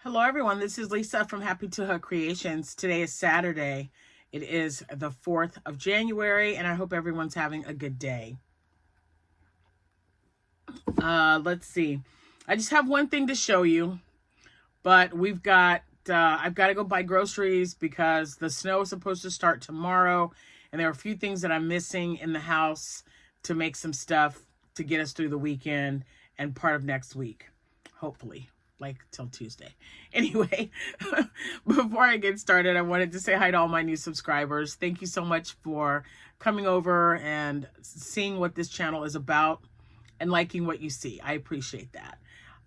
Hello everyone, this is Lisa from Happytohook Creations. Today is Saturday. It is the 4th of January and I hope everyone's having a good day. Let's see. I just have one thing to show you, but I've got to go buy groceries because the snow is supposed to start tomorrow and there are a few things that I'm missing in the house to make some stuff to get us through the weekend and part of next week, hopefully. Like till Tuesday. Anyway, before I get started, I wanted to say hi to all my new subscribers. Thank you so much for coming over and seeing what this channel is about and liking what you see. I appreciate that.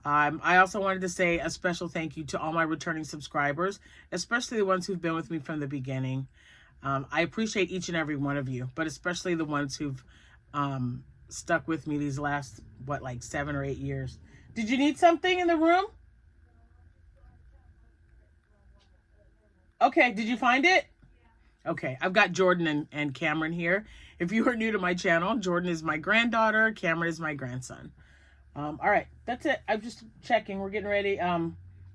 I also wanted to say a special thank you to all my returning subscribers, especially the ones who've been with me from the beginning. I appreciate each and every one of you, but especially the ones who've stuck with me these last, like 7 or 8 years. Did you need something in the room? Okay, did you find it? Okay, I've got Jordan and Cameron here. If you are new to my channel, Jordan is my granddaughter, Cameron is my grandson. All right, that's it. I'm just checking. We're getting ready.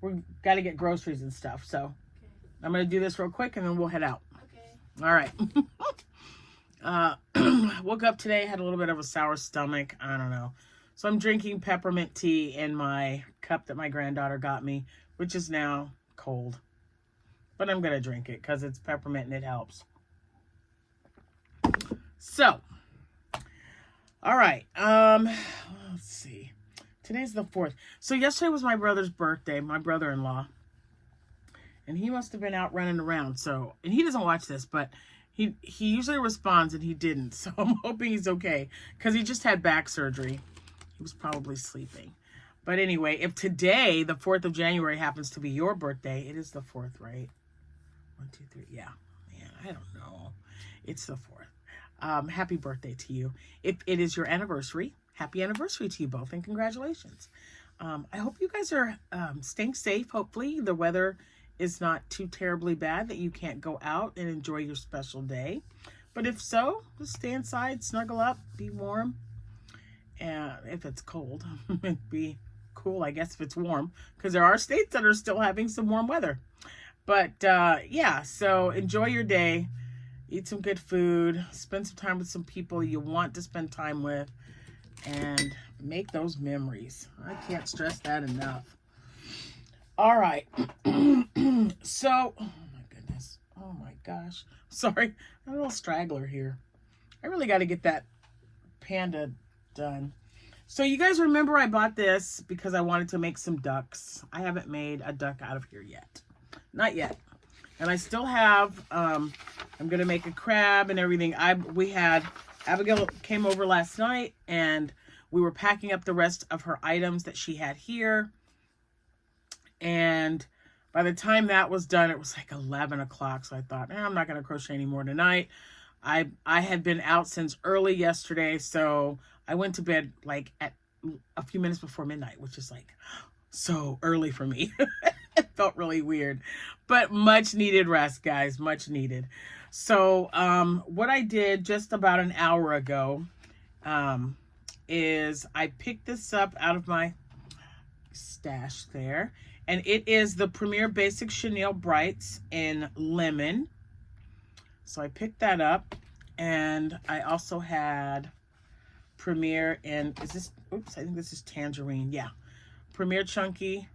We've got to get groceries and stuff. So okay. I'm going to do this real quick and then we'll head out. Okay. All right. Woke up today, had a little bit of a sour stomach. I don't know. So I'm drinking peppermint tea in my cup that my granddaughter got me, which is now cold. But I'm going to drink it because it's peppermint and it helps. So, all right. Let's see. Today's the 4th. So yesterday was my brother's birthday, my brother-in-law. And he must have been out running around. So, and he doesn't watch this, but he usually responds and he didn't. So I'm hoping he's okay because he just had back surgery. He was probably sleeping. But anyway, if today, the 4th of January, happens to be your birthday, it is the 4th, right? 1, 2, 3. Yeah, man, I don't know. It's the 4th. Happy birthday to you. If it is your anniversary, happy anniversary to you both, and congratulations. I hope you guys are staying safe. Hopefully, the weather is not too terribly bad that you can't go out and enjoy your special day. But if so, just stay inside, snuggle up, be warm. And if it's cold, it'd be cool, I guess, if it's warm, because there are states that are still having some warm weather. But yeah, so enjoy your day, eat some good food, spend some time with some people you want to spend time with, and make those memories. I can't stress that enough. All right. So, oh my goodness. Oh my gosh. Sorry, a little straggler here. I really got to get that panda done. So you guys remember I bought this because I wanted to make some ducks. I haven't made a duck out of here yet. Not yet. And I still have, I'm going to make a crab and everything. Abigail came over last night and we were packing up the rest of her items that she had here. And by the time that was done, it was like 11 o'clock. So I thought, I'm not going to crochet anymore tonight. I had been out since early yesterday. So I went to bed like at a few minutes before midnight, which is like so early for me. It felt really weird, but much needed rest, guys, much needed. So what I did just about an hour ago is I picked this up out of my stash there, and it is the Premier Basic Chenille Brights in lemon. So I picked that up, and I also had Premier in, I think this is tangerine. Yeah, Premier Chunky,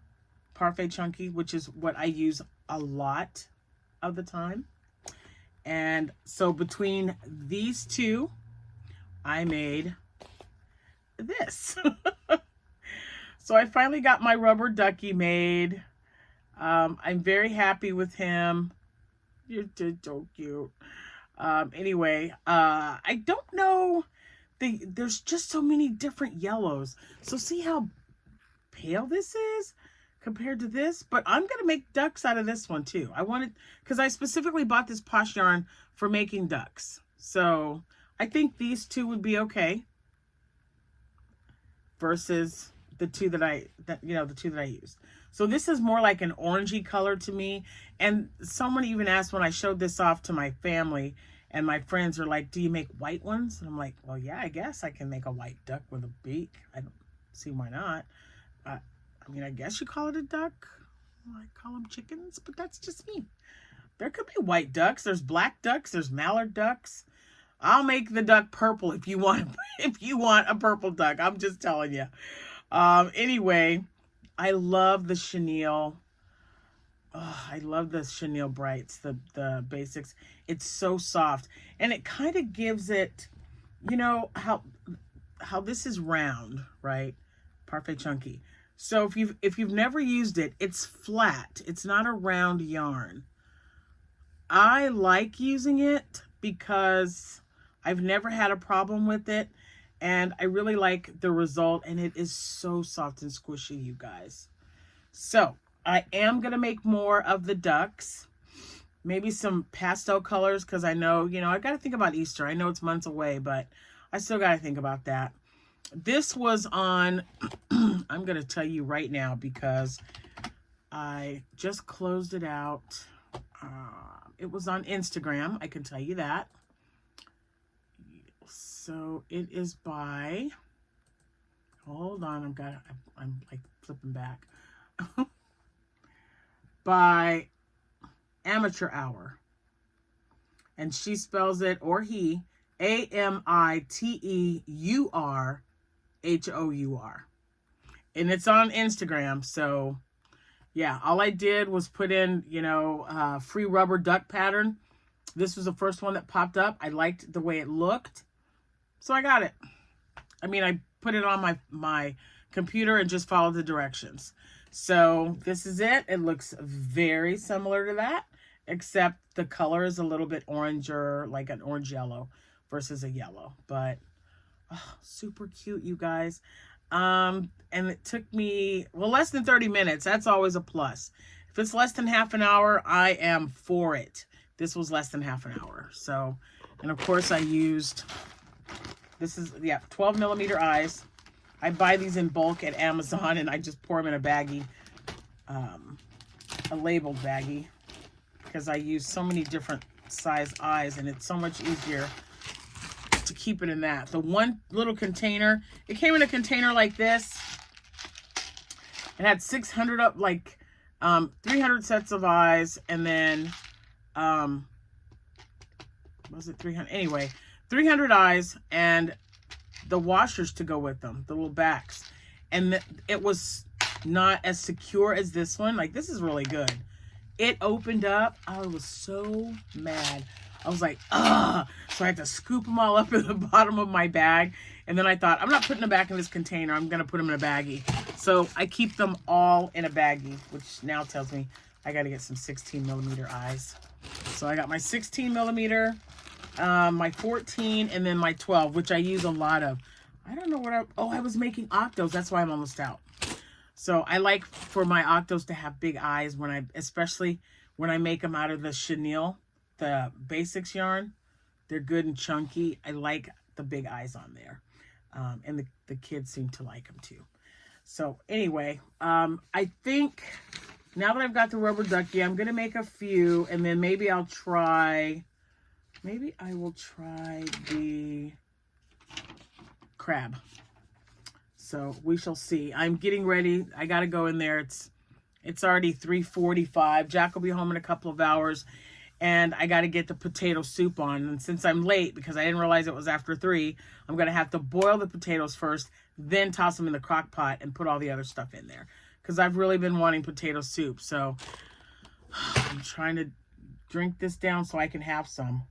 Parfait Chunky, which is what I use a lot of the time. And so between these two, I made this. So I finally got my rubber ducky made. I'm very happy with him. You're so cute. Anyway, I don't know. There's just so many different yellows. So see how pale this is compared to this? But I'm going to make ducks out of this one too. Because I specifically bought this Posh yarn for making ducks. So I think these two would be okay versus the two that I used. So this is more like an orangey color to me. And someone even asked when I showed this off to my family, and my friends are like, do you make white ones? And I'm like, well, yeah, I guess I can make a white duck with a beak. I don't see why not. I mean, I guess you call it a duck. I call them chickens, but that's just me. There could be white ducks. There's black ducks. There's mallard ducks. I'll make the duck purple if you want if you want a purple duck. I'm just telling you. Anyway, I love the chenille. Oh, I love the chenille brights, the basics. It's so soft, and it kind of gives it, you know how this is round, right? Parfait chunky. So if you've never used it, it's flat. It's not a round yarn. I like using it because I've never had a problem with it, and I really like the result, and it is so soft and squishy, you guys. So I am going to make more of the ducks, maybe some pastel colors, because I know, I got to think about Easter. I know it's months away, but I still got to think about that. This was on, I'm going to tell you right now because I just closed it out. It was on Instagram, I can tell you that. So it is by, hold on, I'm like flipping back. By Amateur Hour. And she spells it, or he, AMITEURHOUR. And it's on Instagram, so yeah, all I did was put in, free rubber duck pattern. This was the first one that popped up. I liked the way it looked, so I got it. I mean, I put it on my computer and just followed the directions. So this is it. It looks very similar to that, except the color is a little bit oranger, like an orange yellow versus a yellow. But super cute, you guys. And it took me, less than 30 minutes. That's always a plus. If it's less than half an hour, I am for it. This was less than half an hour. So, and of course I used, 12 millimeter eyes. I buy these in bulk at Amazon, and I just pour them in a baggie, a labeled baggie, because I use so many different size eyes, and it's so much easier to keep it in that. The one little container, it came in a container like this. It had 600 up, 300 sets of eyes, and then, was it 300? Anyway, 300 eyes, and the washers to go with them, the little backs. And it was not as secure as this one. Like, this is really good. It opened up. I was so mad. I was like, ugh. So I had to scoop them all up in the bottom of my bag. And then I thought, I'm not putting them back in this container. I'm going to put them in a baggie. So I keep them all in a baggie, which now tells me I got to get some 16 millimeter eyes. So I got my 16 millimeter, my 14, and then my 12, which I use a lot of. I don't know what I was making octos. That's why I'm almost out. So I like for my octos to have big eyes especially when I make them out of the chenille, the basics yarn. They're good and chunky. I like the big eyes on there. And the kids seem to like them too. So anyway, I think now that I've got the rubber ducky, I'm going to make a few, and then maybe I will try the crab. So we shall see. I'm getting ready. I got to go in there. It's already 3:45. Jack will be home in a couple of hours, and I got to get the potato soup on. And since I'm late, because I didn't realize it was after 3, I'm going to have to boil the potatoes first, then toss them in the crock pot and put all the other stuff in there, because I've really been wanting potato soup. So I'm trying to drink this down so I can have some.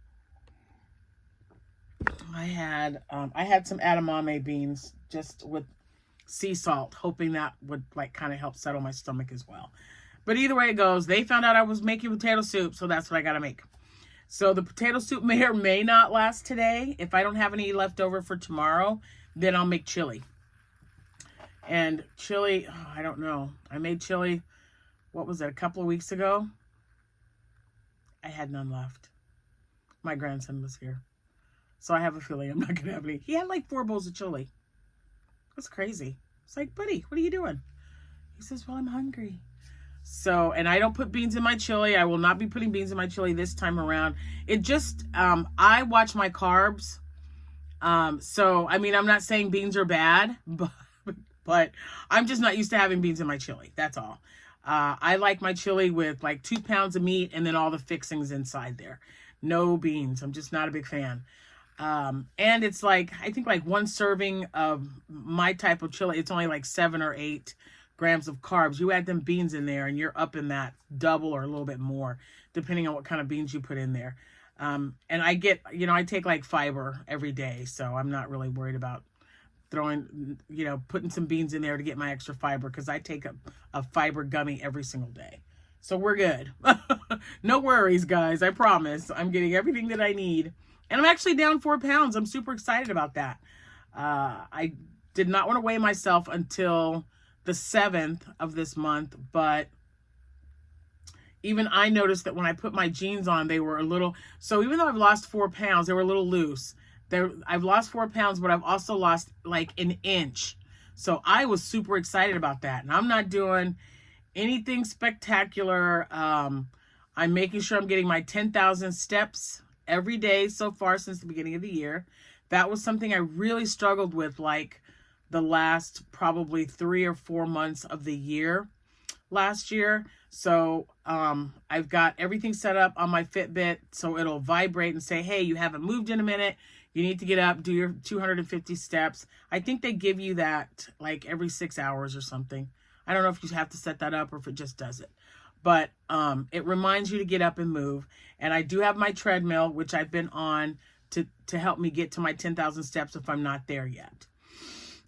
I had some edamame beans just with sea salt, hoping that would kind of help settle my stomach as well. But either way it goes, they found out I was making potato soup, so that's what I got to make. So the potato soup may or may not last today. If I don't have any left over for tomorrow, then I'll make chili. And chili, I don't know. I made chili, what was it, a couple of weeks ago? I had none left. My grandson was here. So I have a feeling I'm not going to have any. He had 4 bowls of chili. That's crazy. It's like, buddy, what are you doing? He says, well, I'm hungry. So, and I don't put beans in my chili. I will not be putting beans in my chili this time around. It just, I watch my carbs. So, I mean, I'm not saying beans are bad, but I'm just not used to having beans in my chili. That's all. I like my chili with like 2 pounds of meat and then all the fixings inside there. No beans. I'm just not a big fan. And it's like, I think like 1 serving of my type of chili, it's only like 7 or 8 grams of carbs. You add them beans in there and you're up in that double or a little bit more, depending on what kind of beans you put in there. And I get, I take like fiber every day, so I'm not really worried about throwing, putting some beans in there to get my extra fiber, because I take a fiber gummy every single day. So we're good. No worries, guys. I promise. I'm getting everything that I need. And I'm actually down 4 pounds. I'm super excited about that. I did not want to weigh myself until the 7th of this month, but even I noticed that when I put my jeans on, they were a little, so even though I've lost 4 pounds, they were a little loose. I've lost 4 pounds, but I've also lost like an inch. So I was super excited about that. And I'm not doing anything spectacular. I'm making sure I'm getting my 10,000 steps every day so far since the beginning of the year. That was something I really struggled with, like the last probably 3 or 4 months of the year last year. So I've got everything set up on my Fitbit so it'll vibrate and say, hey, you haven't moved in a minute. You need to get up, do your 250 steps. I think they give you that like every 6 hours or something. I don't know if you have to set that up or if it just does it. But it reminds you to get up and move. And I do have my treadmill, which I've been on to help me get to my 10,000 steps if I'm not there yet.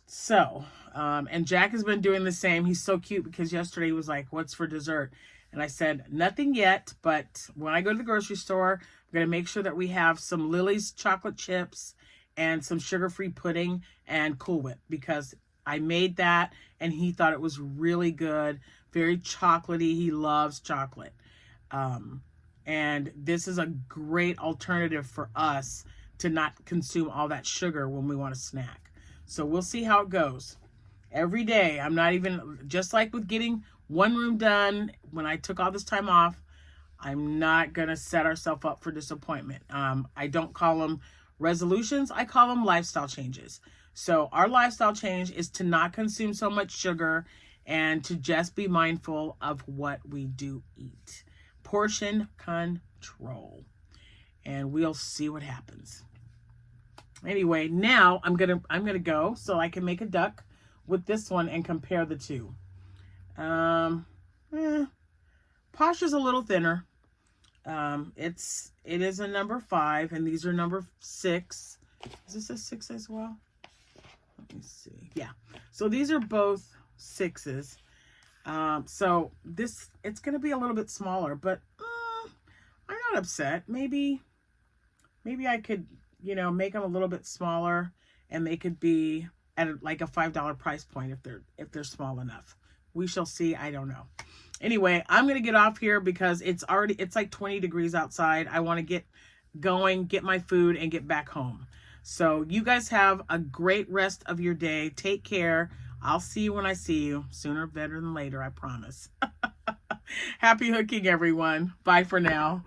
So, and Jack has been doing the same. He's so cute because yesterday he was like, what's for dessert? And I said, nothing yet, but when I go to the grocery store, I'm going to make sure that we have some Lily's chocolate chips and some sugar-free pudding and Cool Whip, because I made that and he thought it was really good, very chocolatey. He loves chocolate. And this is a great alternative for us to not consume all that sugar when we want to snack. So we'll see how it goes. Every day, I'm not even, just like with getting one room done, when I took all this time off, I'm not going to set ourselves up for disappointment. I don't call them resolutions. I call them lifestyle changes. So our lifestyle change is to not consume so much sugar and to just be mindful of what we do eat. Portion control. And we'll see what happens. Anyway, now I'm gonna go so I can make a duck with this one and compare the two. Posh is a little thinner. It is a number 5 and these are number 6. Is this a 6 as well? Let me see. Yeah. So these are both 6s. So it's gonna be a little bit smaller, but I'm not upset. Maybe I could, make them a little bit smaller and they could be at like a $5 price point if they're small enough. We shall see. I don't know. Anyway, I'm going to get off here because it's like 20 degrees outside. I want to get going, get my food and get back home. So you guys have a great rest of your day. Take care. I'll see you when I see you. Sooner better than later, I promise. Happy hooking, everyone. Bye for now.